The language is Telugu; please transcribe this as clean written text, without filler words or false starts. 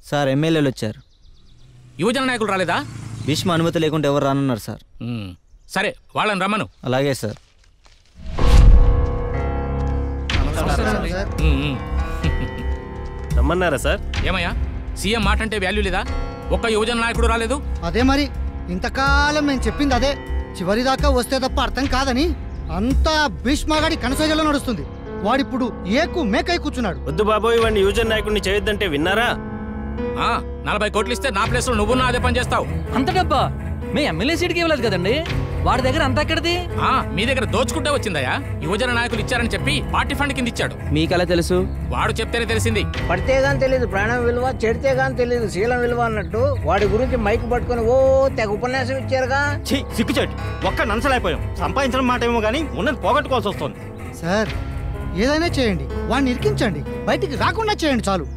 సార్ ఎమ్మెల్యేలు వచ్చారు. యువజన నాయకులు రాలేదా? భీష్మ అనుమతి లేకుంటే ఎవరు రానున్నారు సార్? సరే వాళ్ళని రమ్మను. అలాగే సార్. రమ్మన్నారా సార్? ఏమయ్యా సీఎం మాట అంటే వాల్యూ లేదా? ఒక్క యువజన నాయకుడు రాలేదు. అదే మరి ఇంతకాలం మేము చెప్పింది అదే. చివరిదాకా వస్తే తప్ప అర్థం కాదని అంతా భీష్మగాడి కనసజలో నడుస్తుంది. వాడిప్పుడు ఏకు మేకై కూర్చున్నాడు. వద్దు బాబోయ్, వాడిని యువజన నాయకుడిని చేయొద్దంటే విన్నారా? 40 కోట్లు ఇస్తే నా ప్లేస్ లో నువ్వున్నా అదే పని చేస్తావు. అంత డబ్బా మీ ఎమ్మెల్యే సీట్కి ఇవ్వలేదు కదండి. వాడి దగ్గర అంత ఎక్కడిది? మీ దగ్గర దోచుకుంటే వచ్చిందయ్యా. యువజన నాయకులు ఇచ్చారని చెప్పి పార్టీ ఫండ్ కింద ఇచ్చాడు. మీకెలా తెలుసు? వాడు చెప్తేనే తెలిసింది. పడితే గాని తెలియదు ప్రాణం విలువ, చెడితే గాని తెలియదు శీలం విలువ అన్నట్టు వాడి గురించి మైక్ పట్టుకుని ఓ తెగ ఉపన్యాసం ఇచ్చారుగా. సిగ్గుచేటు ఒక్క నంచలైపోయాం. సంపాదించడం మాట ఏమో కానీ ఉన్నది పోగొట్టుకోవాల్సి వస్తుంది. సార్ ఏదైనా చేయండి, వాడిని ఇరికించండి, బయటికి రాకుండా చేయండి చాలు.